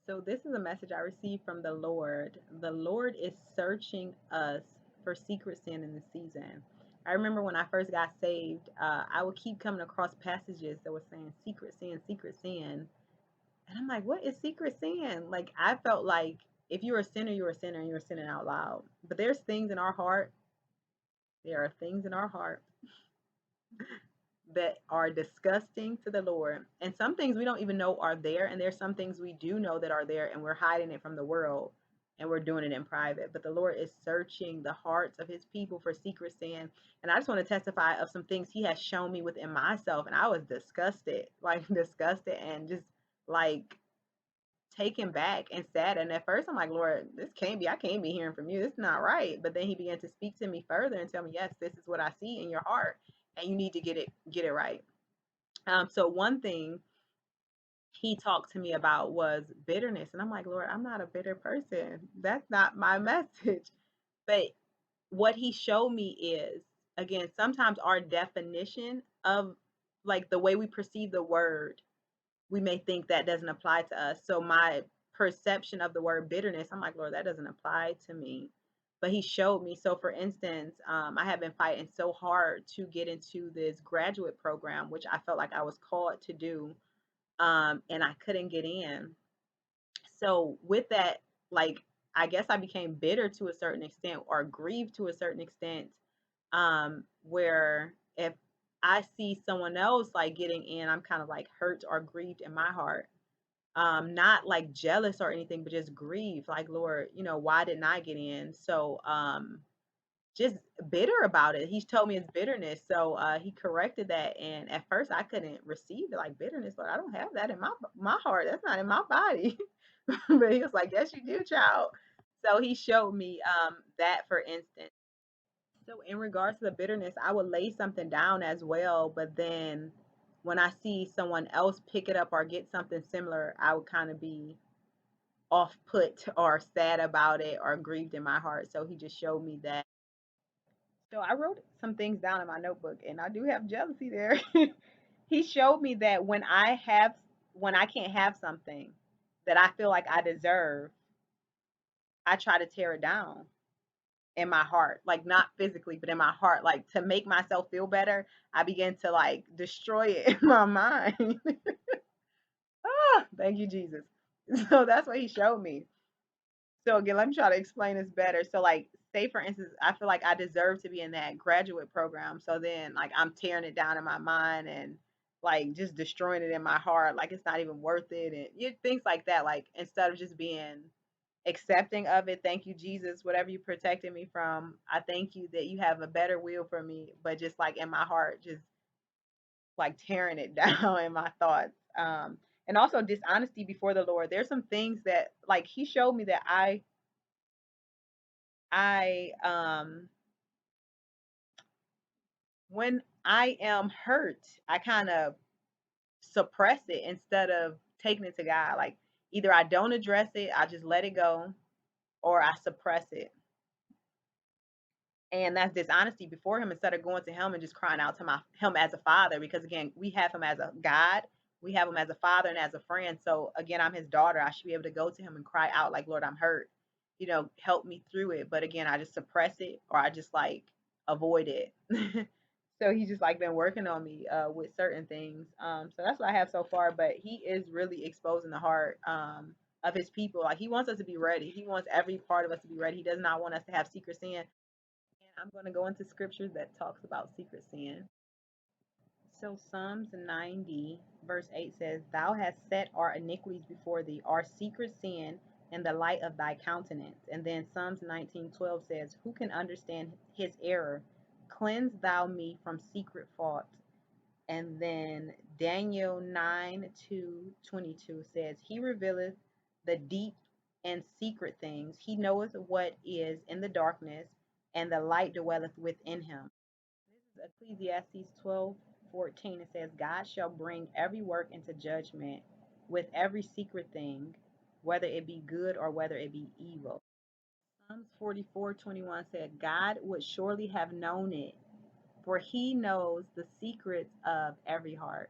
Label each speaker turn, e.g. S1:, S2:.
S1: So, this is a message I received from the Lord. The Lord is searching us for secret sin in this season. I remember when I first got saved, I would keep coming across passages that were saying secret sin, secret sin. And I'm like, what is secret sin? Like, I felt like if you're a sinner, you're a sinner and you're sinning out loud. But there's things in our heart, there are things in our heart that are disgusting to the Lord. And some things we don't even know are there. And there's some things we do know that are there and we're hiding it from the world and we're doing it in private. But the Lord is searching the hearts of his people for secret sin. And I just want to testify of some things he has shown me within myself. And I was disgusted, like disgusted and just like taken back and sad. And at first I'm like, Lord, this can't be, I can't be hearing from you. This is not right. But then he began to speak to me further and tell me, yes, this is what I see in your heart. And you need to get it right. So one thing he talked to me about was bitterness. And I'm like, Lord, I'm not a bitter person. That's not my message. But what he showed me is, again, sometimes our definition of like the way we perceive the word, we may think that doesn't apply to us. So my perception of the word bitterness, I'm like, Lord, that doesn't apply to me. But he showed me. So for instance, I have been fighting so hard to get into this graduate program, which I felt like I was called to do, and I couldn't get in. So with that, like I guess I became bitter to a certain extent or grieved to a certain extent, where if I see someone else like getting in, I'm kind of like hurt or grieved in my heart. Not like jealous or anything, but just grieved, like, Lord, why didn't I get in? So just bitter about it. He's told me it's bitterness. So he corrected that. And at first I couldn't receive it, like bitterness. Lord, I don't have that in my heart. That's not in my body. But he was like, yes, you do, child. So he showed me that, for instance. So in regards to the bitterness, I would lay something down as well. But then when I see someone else pick it up or get something similar, I would kind of be off put or sad about it or grieved in my heart. So he just showed me that. So I wrote some things down in my notebook, and I do have jealousy there. He showed me that when I can't have something that I feel like I deserve, I try to tear it down in my heart, like not physically, but in my heart, like to make myself feel better. I begin to like destroy it in my mind. Thank you, Jesus. So that's what he showed me. So again, let me try to explain this better. So like say for instance, I feel like I deserve to be in that graduate program. So then like I'm tearing it down in my mind and like just destroying it in my heart, like it's not even worth it and things like that. Like instead of just being accepting of it, thank you, Jesus, whatever you protected me from, I thank you that you have a better will for me, but just like in my heart, just like tearing it down in my thoughts. And also dishonesty before the Lord. There's some things that like he showed me that I when I am hurt, I kind of suppress it instead of taking it to God. Like either I don't address it, I just let it go, or I suppress it. And that's dishonesty before him instead of going to him and just crying out to him as a father, because again, we have him as a God, we have him as a father and as a friend. So again, I'm his daughter. I should be able to go to him and cry out like, Lord, I'm hurt. Help me through it. But again, I just suppress it or I just like avoid it. So he's just like been working on me with certain things. So that's what I have so far. But he is really exposing the heart of his people. Like he wants us to be ready. He wants every part of us to be ready. He does not want us to have secret sin. And I'm going to go into scriptures that talks about secret sin. So Psalms 90 verse 8 says, Thou hast set our iniquities before thee, our secret sin in the light of thy countenance. And then Psalms 19:12 says, Who can understand his error? Cleanse thou me from secret fault. And then Daniel 9:22 says, He revealeth the deep and secret things. He knoweth what is in the darkness, and the light dwelleth within him. This is Ecclesiastes 12:14. It says, God shall bring every work into judgment with every secret thing, whether it be good or whether it be evil. Psalms 44:21 said, God would surely have known it, for he knows the secrets of every heart.